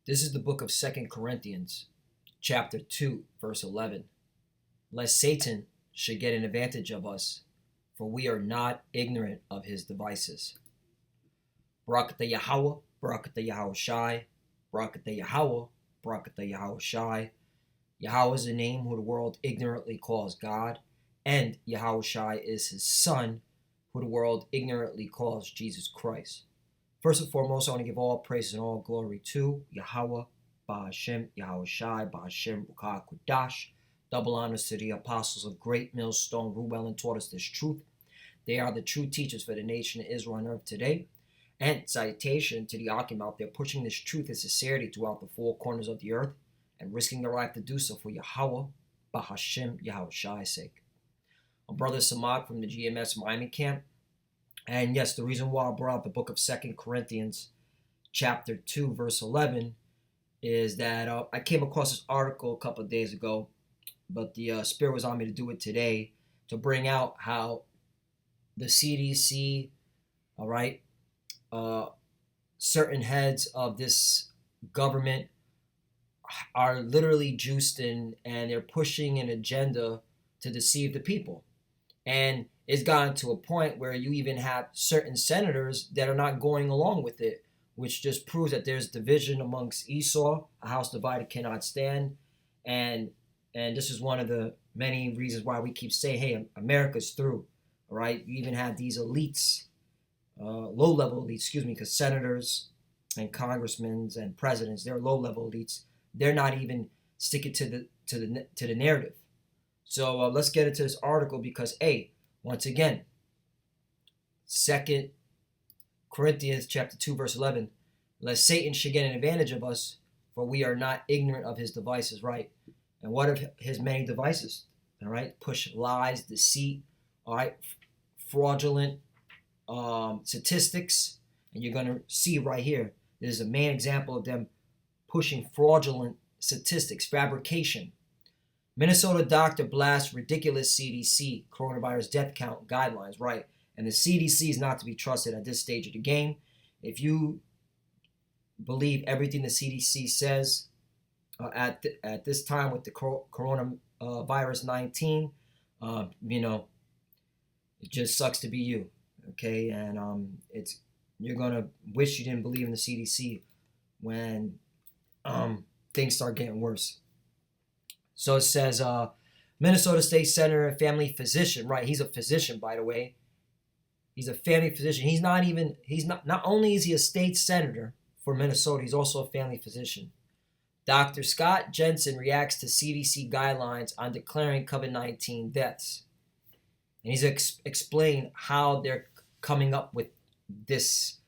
This is the book of 2 Corinthians, chapter 2, verse 11. Lest Satan should get an advantage of us, for we are not ignorant of his devices. Barakatah Yahweh, Barakatah Yahweh Shai, Barakatah Yahweh, Barakatah Yahweh Shai. Yahweh is the name who the world ignorantly calls God, and Yahweh Shai is his son, who the world ignorantly calls Jesus Christ. First and foremost, I want to give all praise and all glory to Yahweh, Ba'ashem, Yahweh Shai, Ba'ashem, Ruach Kudash. Double honors to the apostles of Great Millstone, who well and taught us this truth. They are the true teachers for the nation of Israel on earth today. And salutation to the Akim out there pushing this truth and sincerity throughout the four corners of the earth and risking their life to do so for Yahweh, Ba'ashem, Yahweh Shai's sake. I'm Brother Samad from the GMS Miami camp. And yes, the reason why I brought out the book of 2 Corinthians, chapter 2, verse 11, is that I came across this article a couple of days ago, but the Spirit was on me to do it today to bring out how the CDC, all right, certain heads of this government are literally juiced in, and they're pushing an agenda to deceive the people. And it's gotten to a point where you even have certain senators that are not going along with it, which just proves that there's division amongst Esau. A house divided cannot stand. And this is one of the many reasons why we keep saying, hey, America's through. All right. You even have these elites, low-level elites, because senators and congressmen and presidents, they're low-level elites. They're not even sticking to the narrative. So let's get into this article because, once again, 2 Corinthians chapter 2, verse 11, lest Satan should get an advantage of us, for we are not ignorant of his devices, right? And what of his many devices? All right, push lies, deceit, all right, fraudulent statistics. And you're going to see right here, there's a main example of them pushing fraudulent statistics, fabrication. Minnesota doctor blasts ridiculous CDC coronavirus death count guidelines, right? And the CDC is not to be trusted at this stage of the game. If you believe everything the CDC says at this time with the coronavirus 19, it just sucks to be you, okay? And you're gonna wish you didn't believe in the CDC when things start getting worse. So it says, Minnesota State Senator and family physician, right? He's a physician, by the way. He's a family physician. Not only is he a state senator for Minnesota, he's also a family physician. Dr. Scott Jensen reacts to CDC guidelines on declaring COVID-19 deaths. And he's explained how they're coming up with this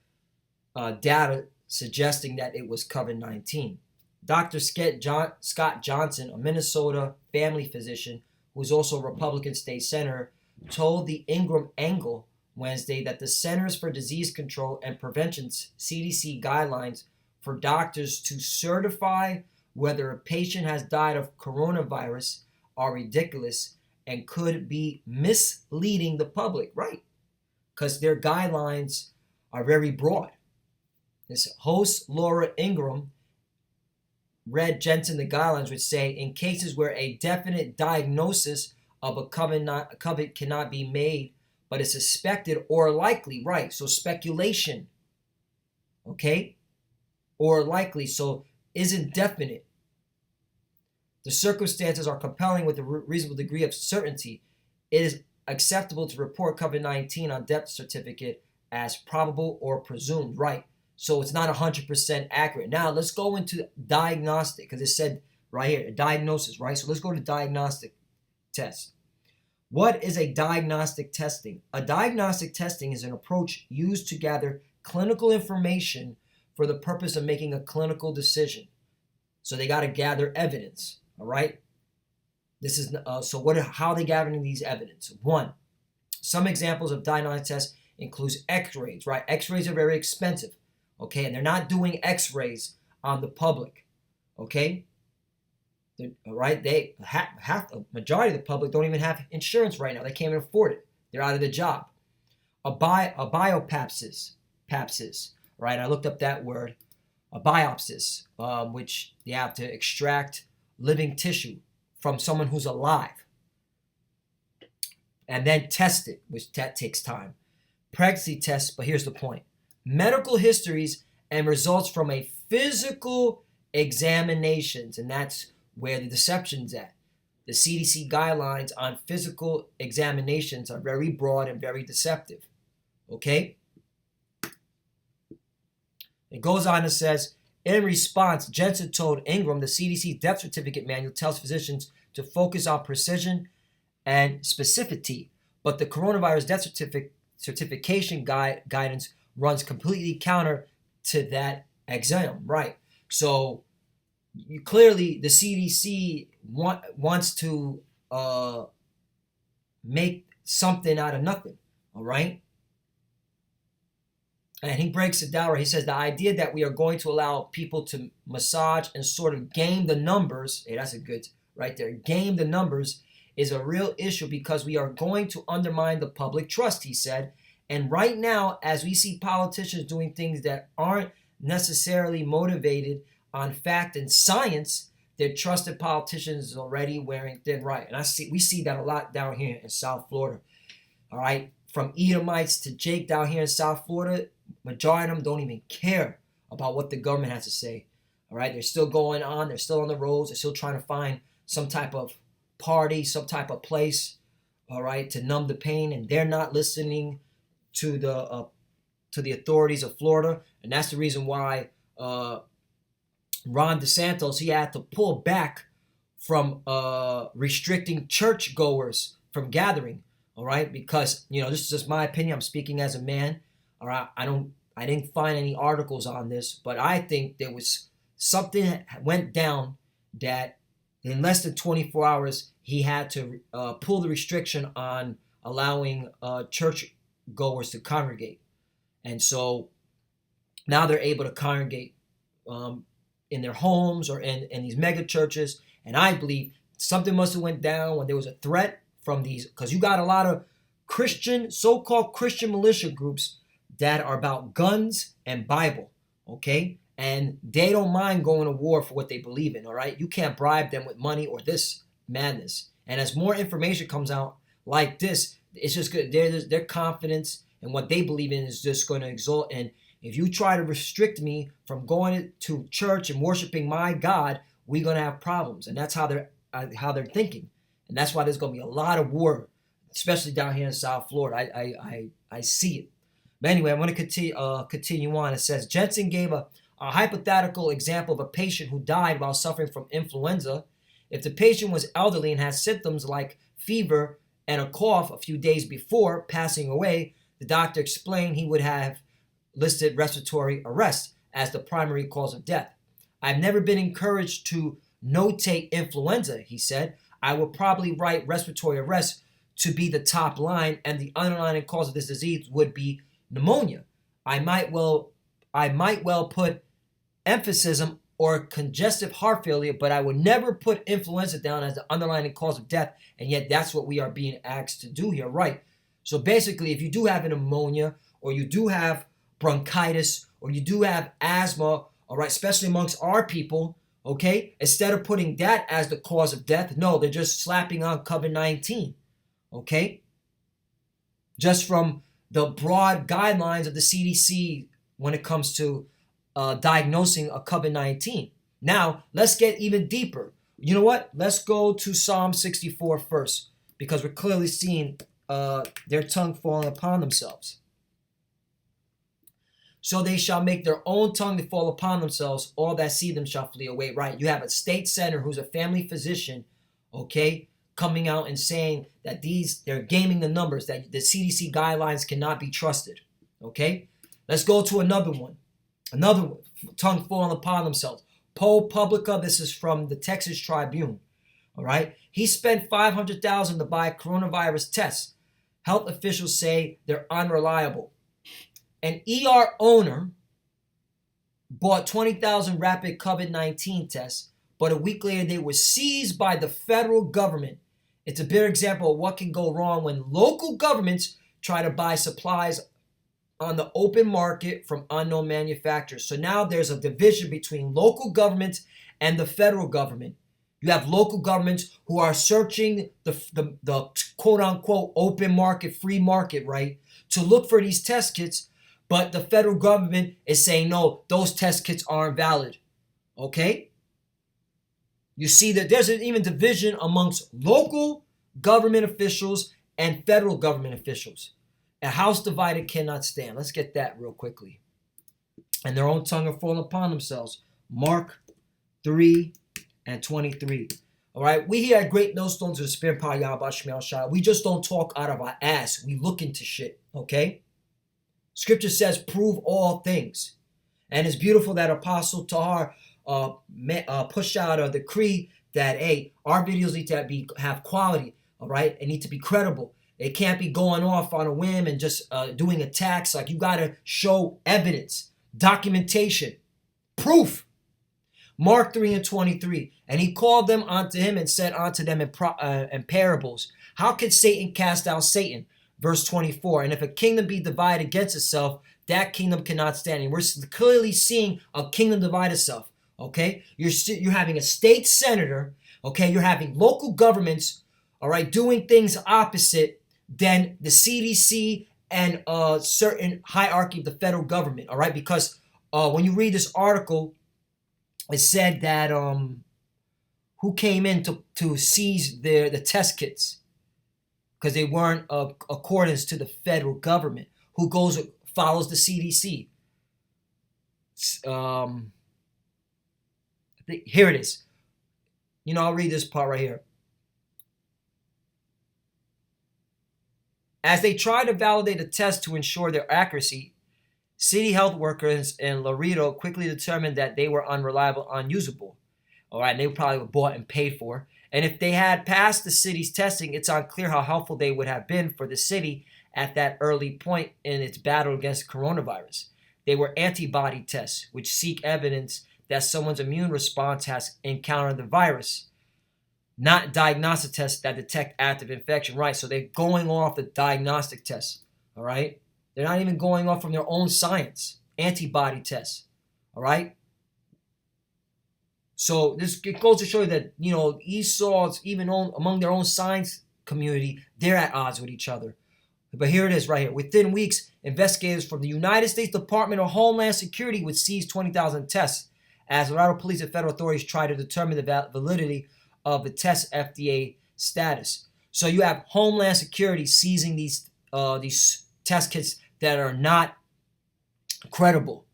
data suggesting that it was COVID-19. Dr. Scott Johnson, a Minnesota family physician who is also a Republican state senator, told the Ingram Angle Wednesday that the Centers for Disease Control and Prevention's CDC guidelines for doctors to certify whether a patient has died of coronavirus are ridiculous and could be misleading the public, right? Because their guidelines are very broad. This host, Laura Ingram, read Jensen the guidelines, which say in cases where a definite diagnosis of a COVID cannot be made, but is suspected or likely, right? So speculation, okay? Or likely, so isn't definite. The circumstances are compelling with a reasonable degree of certainty. It is acceptable to report COVID-19 on death certificate as probable or presumed, right? So it's not 100% accurate. Now let's go into diagnostic, because it said right here, diagnosis, right? So let's go to diagnostic test. What is a diagnostic testing? A diagnostic testing is an approach used to gather clinical information for the purpose of making a clinical decision. So they got to gather evidence, all right? This is how are they gathering these evidence? One, some examples of diagnostic tests includes X-rays, right? X-rays are very expensive. Okay, and they're not doing X-rays on the public. Okay, right? They half a majority of the public don't even have insurance right now. They can't even afford it. They're out of the job. A biopapsis, right? I looked up that word. biopsies, which you have to extract living tissue from someone who's alive and then test it, which that takes time. Pregnancy tests, but here's the point. Medical histories and results from a physical examinations, and that's where the deception's at. The CDC guidelines on physical examinations are very broad and very deceptive. Okay? It goes on and says, in response, Jensen told Ingram the CDC death certificate manual tells physicians to focus on precision and specificity, but the coronavirus death certification guidance runs completely counter to that exam, right? So clearly the CDC wants to make something out of nothing, all right? And he breaks it down where he says the idea that we are going to allow people to massage and sort of game the numbers, hey, that's a good right there, game the numbers is a real issue because we are going to undermine the public trust, he said. And right now, as we see politicians doing things that aren't necessarily motivated on fact and science, their trusted politicians is already wearing thin right. And we see that a lot down here in South Florida. All right, from Edomites to Jake down here in South Florida, majority of them don't even care about what the government has to say. All right, they're still going on. They're still on the roads. They're still trying to find some type of party, some type of place, all right, to numb the pain, and they're not listening to the authorities of Florida, and that's the reason why Ron DeSantis, he had to pull back from restricting churchgoers from gathering, all right, because this is just my opinion. I'm speaking as a man, all right. I didn't find any articles on this, but I think there was something that went down that in less than 24 hours, he had to pull the restriction on allowing church goers to congregate. And so now they're able to congregate in their homes or in these mega churches. And I believe something must have went down when there was a threat from these, because you got a lot of so-called Christian militia groups that are about guns and Bible, okay? And they don't mind going to war for what they believe in, all right? You can't bribe them with money or this madness. And as more information comes out like this, it's just good. Their confidence and what they believe in is just going to exalt. And if you try to restrict me from going to church and worshiping my God, we're going to have problems. And that's how they're thinking. And that's why there's going to be a lot of war, especially down here in South Florida. I see it. But anyway, I'm going to continue on. It says, Jensen gave a hypothetical example of a patient who died while suffering from influenza. If the patient was elderly and had symptoms like fever and a cough a few days before passing away, the doctor explained he would have listed respiratory arrest as the primary cause of death. I've never been encouraged to notate influenza, he said. I will probably write respiratory arrest to be the top line, and the underlying cause of this disease would be pneumonia. I might well put emphysema or congestive heart failure, but I would never put influenza down as the underlying cause of death, and yet that's what we are being asked to do here, right? So basically, if you do have an pneumonia, or you do have bronchitis, or you do have asthma, all right, especially amongst our people, okay, instead of putting that as the cause of death, no, they're just slapping on COVID-19, okay? Just from the broad guidelines of the CDC when it comes to diagnosing a COVID-19. Now, let's get even deeper. You know what? Let's go to Psalm 64 first, because we're clearly seeing their tongue falling upon themselves. So they shall make their own tongue to fall upon themselves. All that see them shall flee away. Right? You have a state senator who's a family physician, okay, coming out and saying that they're gaming the numbers, that the CDC guidelines cannot be trusted. Okay? Let's go to another one. Another one, tongue falling upon themselves. ProPublica, this is from the Texas Tribune. All right? He spent $500,000 to buy coronavirus tests. Health officials say they're unreliable. An ER owner bought 20,000 rapid COVID-19 tests, but a week later they were seized by the federal government. It's a better example of what can go wrong when local governments try to buy supplies on the open market from unknown manufacturers. So now there's a division between local governments and the federal government. You have local governments who are searching the quote unquote open market, free market, right, to look for these test kits. But the federal government is saying, no, those test kits aren't valid. Okay? You see that there's an even division amongst local government officials and federal government officials. A house divided cannot stand. Let's get that real quickly. And their own tongue are falling upon themselves. Mark 3 and 23. All right, we here at Great Millstones of the Spirit Power Yahweh Shemel Shah. We just don't talk out of our ass. We look into shit, okay? Scripture says, prove all things. And it's beautiful that Apostle Tahar pushed out a decree that, hey, our videos need to have quality, all right? They need to be credible. They can't be going off on a whim and just doing attacks. Like, you got to show evidence, documentation, proof. Mark 3 and 23. And he called them unto him and said unto them in parables, how can Satan cast out Satan? Verse 24. And if a kingdom be divided against itself, that kingdom cannot stand. And we're clearly seeing a kingdom divide itself. Okay? You're having a state senator. Okay? You're having local governments, all right, doing things opposite than the CDC and certain hierarchy of the federal government. All right? Because when you read this article, it said that who came in to seize the test kits because they weren't accordance to the federal government, who follows the CDC. Here it is. I'll read this part right here. As they tried to validate the test to ensure their accuracy, city health workers in Laredo quickly determined that they were unreliable, unusable. All right, and they probably were bought and paid for. And if they had passed the city's testing, it's unclear how helpful they would have been for the city at that early point in its battle against coronavirus. They were antibody tests, which seek evidence that someone's immune response has encountered the virus, not diagnostic tests that detect active infection. Right, so they're going off the diagnostic tests, all right? They're not even going off from their own science, antibody tests, all right? So it goes to show you that, Esau's, even among their own science community, they're at odds with each other. But here it is right here. Within weeks, investigators from the United States Department of Homeland Security would seize 20,000 tests as Laredo police and federal authorities try to determine the validity of the test FDA status. So you have Homeland Security seizing these test kits that are not credible.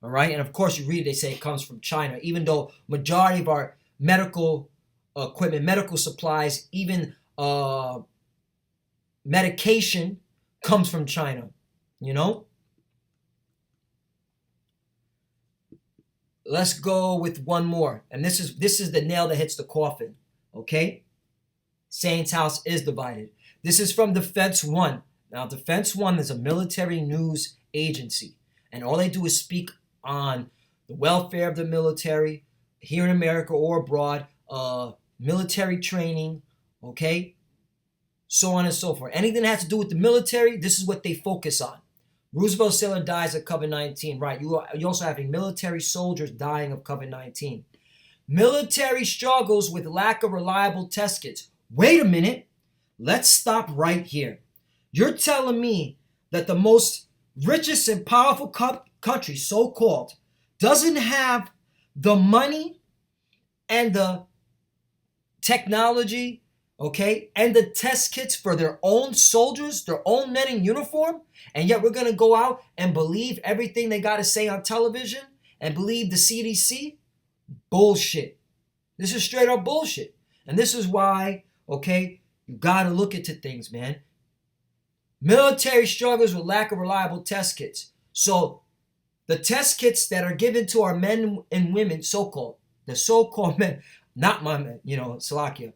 All right. And of course, you read it, they say it comes from China, even though majority of our medical equipment, medical supplies, even medication comes from China. Let's go with one more. And this is the nail that hits the coffin. Okay. Saint's house is divided. This is from Defense One. Now, Defense One is a military news agency, and all they do is speak on the welfare of the military here in America or abroad, military training, okay, so on and so forth. Anything that has to do with the military, this is what they focus on. Roosevelt sailor dies of COVID-19. Right, you also having military soldiers dying of COVID-19. Military struggles with lack of reliable test kits. Wait a minute. Let's stop right here. You're telling me that the most richest and powerful country, so-called, doesn't have the money and the technology, okay, and the test kits for their own soldiers, their own men in uniform, and yet we're going to go out and believe everything they got to say on television and believe the CDC? Bullshit. This is straight up bullshit. And this is why, okay, you got to look into things, man. Military struggles with lack of reliable test kits. So the test kits that are given to our men and women, the so-called men, not my men, Slovakia.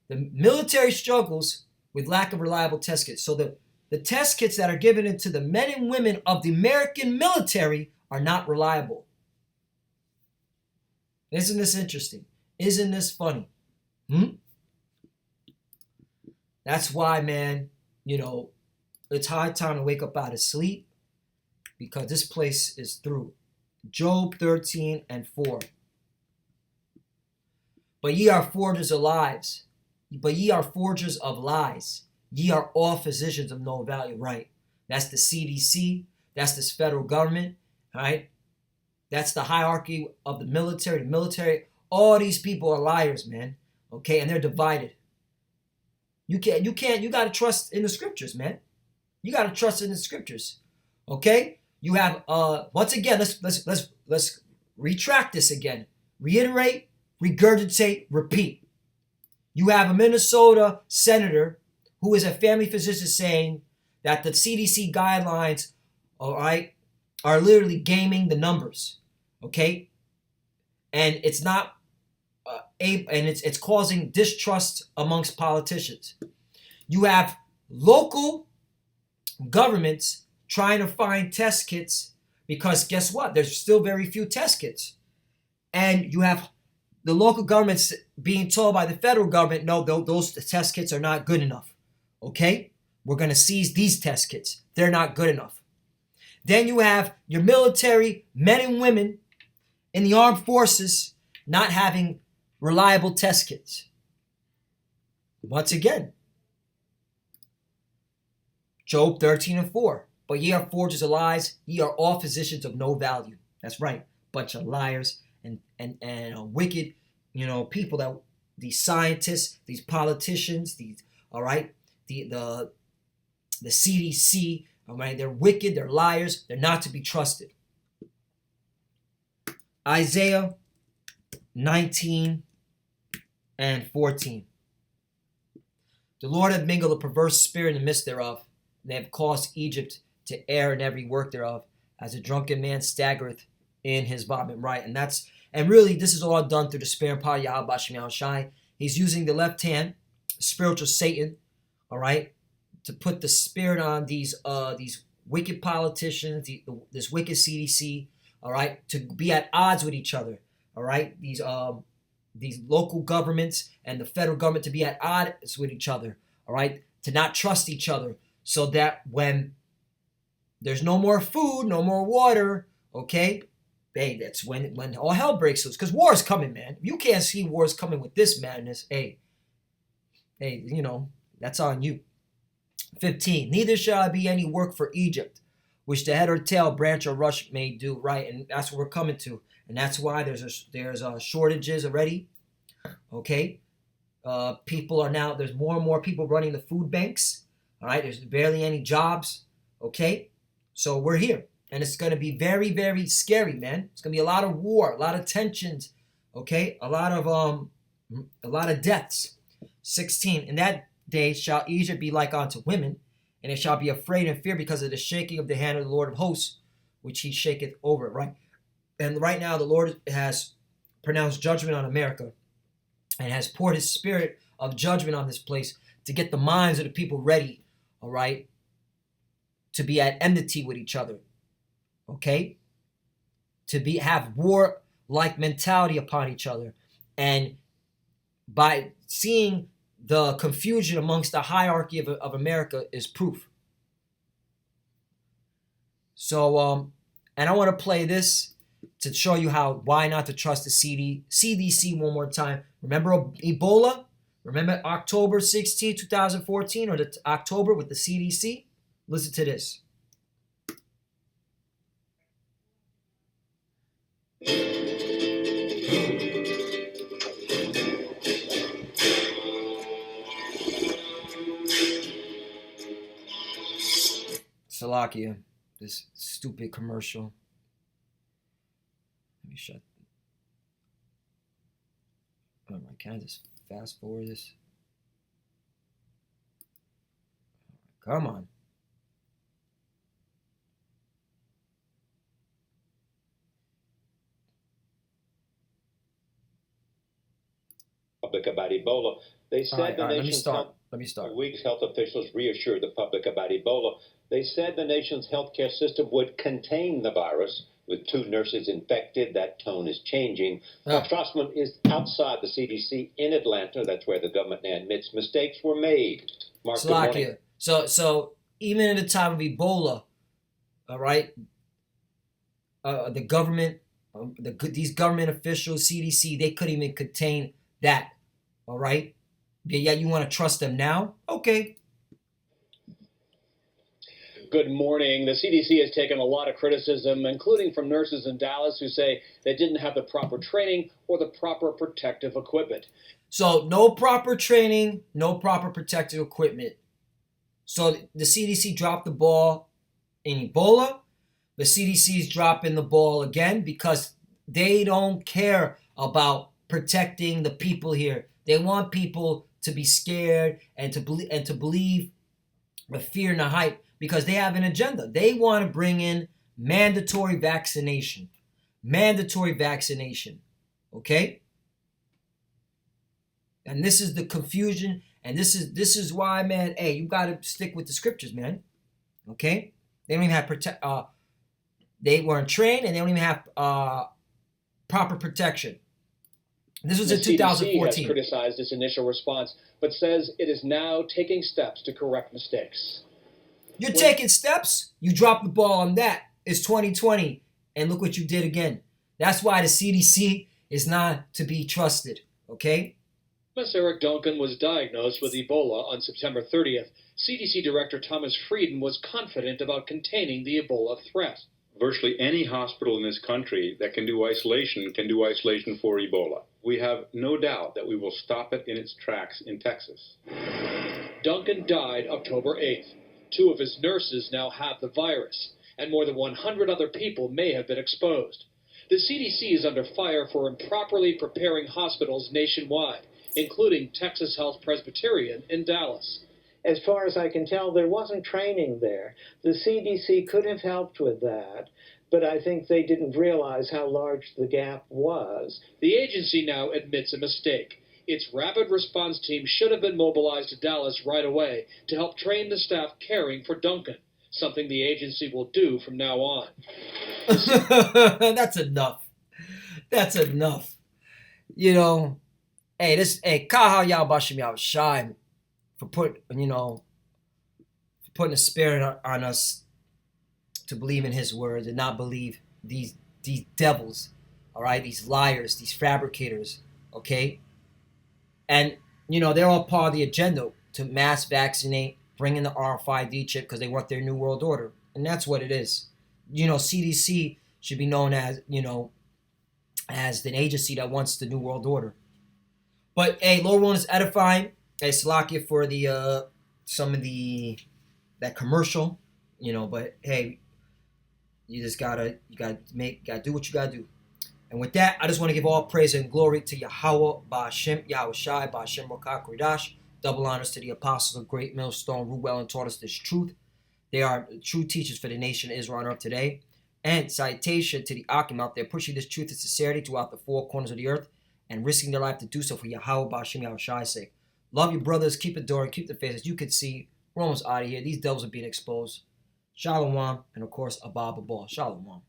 The military struggles with lack of reliable test kits. So the test kits that are given into the men and women of the American military are not reliable. Isn't this interesting? Isn't this funny? That's why, man, it's hard time to wake up out of sleep because this place is through. Job 13 and 4. But ye are forgers of lies. But ye are forgers of lies. Ye are all physicians of no value. Right. That's the CDC. That's this federal government. Right. That's the hierarchy of the military. The military. All these people are liars, man. Okay. And they're divided. You got to trust in the scriptures, man. You got to trust in the scriptures. Okay. You have, once again, let's retract this again. Reiterate, regurgitate, repeat. You have a Minnesota senator who is a family physician saying that the CDC guidelines, all right, are literally gaming the numbers, okay, and it's not, and it's causing distrust amongst politicians. You have local governments trying to find test kits because guess what? There's still very few test kits, and you have the local governments being told by the federal government, no, those test kits are not good enough. Okay? We're going to seize these test kits. They're not good enough. Then you have your military men and women in the armed forces not having reliable test kits. Once again, Job 13 and 4. But ye are forgers of lies. Ye are all physicians of no value. That's right. Bunch of liars and wicked, people, that these scientists, these politicians, these, all right, the CDC, all right, they're wicked, they're liars, they're not to be trusted. Isaiah 19 and 14. The Lord hath mingled a perverse spirit in the midst thereof. They have caused Egypt to err in every work thereof, as a drunken man staggereth in his vomit. Right, and really this is all done through the spirit and power of Yahweh Bashem Yahushai. He's using the left hand, spiritual Satan, all right, to put the spirit on these wicked politicians, this wicked CDC, all right, to be at odds with each other, all right, these local governments and the federal government to be at odds with each other, all right, to not trust each other, so that when there's no more food, no more water, okay, hey, that's when all hell breaks loose. Because war is coming, man. If you can't see war is coming with this madness, hey, that's on you. 15. Neither shall it be any work for Egypt, which the head or tail, branch or rush may do. Right, and that's what we're coming to, and that's why there's shortages already. Okay, there's more and more people running the food banks. All right, there's barely any jobs. Okay, so we're here. And it's going to be very, very scary, man. It's going to be a lot of war, a lot of tensions, okay? A lot of deaths. 16. In that day shall Egypt be like unto women, and it shall be afraid and fear because of the shaking of the hand of the Lord of hosts, which he shaketh over it, right? And right now the Lord has pronounced judgment on America and has poured his spirit of judgment on this place to get the minds of the people ready, all right, to be at enmity with each other. Okay, to have war-like mentality upon each other, and by seeing the confusion amongst the hierarchy of America is proof. So, and I want to play this to show you why not to trust the CDC one more time. Remember Ebola? Remember October 16, 2014, or the October with the CDC? Listen to this. Salakia, this stupid commercial. Let me shut. Oh my, can I just fast forward this? Come on. Public about Ebola. They said the nation's Let me start. Week's health officials reassured the public about Ebola. They said the nation's healthcare system would contain the virus. With 2 nurses infected, that tone is changing. Strassman is outside the CDC in Atlanta. That's where the government now admits mistakes were made. Mark, good morning. So even in the time of Ebola, all right, the government, these government officials, CDC, they couldn't even contain that. All right. Yeah, you want to trust them now? Okay. Good morning. The CDC has taken a lot of criticism, including from nurses in Dallas who say they didn't have the proper training or the proper protective equipment. So no proper training, no proper protective equipment. So the CDC dropped the ball in Ebola. The CDC is dropping the ball again because they don't care about protecting the people here. They want people to be scared and to believe the fear and the hype because they have an agenda. They want to bring in mandatory vaccination. Mandatory vaccination. Okay? And this is the confusion, and this is why, man, hey, you got to stick with the scriptures, man. Okay? They don't even have they weren't trained, and they don't even have proper protection. This was in 2014. The CDC has criticized its initial response, but says it is now taking steps to correct mistakes. You're taking steps? You dropped the ball on that. It's 2020, and look what you did again. That's why the CDC is not to be trusted, okay? Thomas Eric Duncan was diagnosed with Ebola on September 30th. CDC Director Thomas Frieden was confident about containing the Ebola threat. Virtually any hospital in this country that can do isolation for Ebola. We have no doubt that we will stop it in its tracks in Texas. Duncan died October 8th. 2 of his nurses now have the virus, and more than 100 other people may have been exposed. The CDC is under fire for improperly preparing hospitals nationwide, including Texas Health Presbyterian in Dallas. As far as I can tell, there wasn't training there. The CDC could have helped with that, but I think they didn't realize how large the gap was. The agency now admits a mistake. Its rapid response team should have been mobilized to Dallas right away to help train the staff caring for Duncan, something the agency will do from now on. That's enough. That's enough. You know, Kaha Yao Bashim Yao Shai for putting a spirit on us to believe in his words and not believe these devils, all right, these liars, these fabricators, okay? And, they're all part of the agenda to mass vaccinate, bring in the RFID chip because they want their new world order. And that's what it is. CDC should be known as, as an agency that wants the new world order. But, hey, Lord willing is edifying. Hey, Salakia for the that commercial, but hey, you just gotta do what you gotta do. And with that, I just want to give all praise and glory to Yahweh, Ba'Shem, Yahushai, Ba'Shem Rokah Kodash. Double honors to the apostles of Great Millstone, who well and taught us this truth. They are true teachers for the nation of Israel on earth today. And citation to the Akim out there pushing this truth and sincerity throughout the 4 corners of the earth and risking their life to do so for Yahweh, Ba'Shem, Yahushai's sake. Love your brothers, keep adoring, keep the faith. As you can see, we're almost out of here. These devils are being exposed. Shalom, and of course, Abba Babal. Shalom.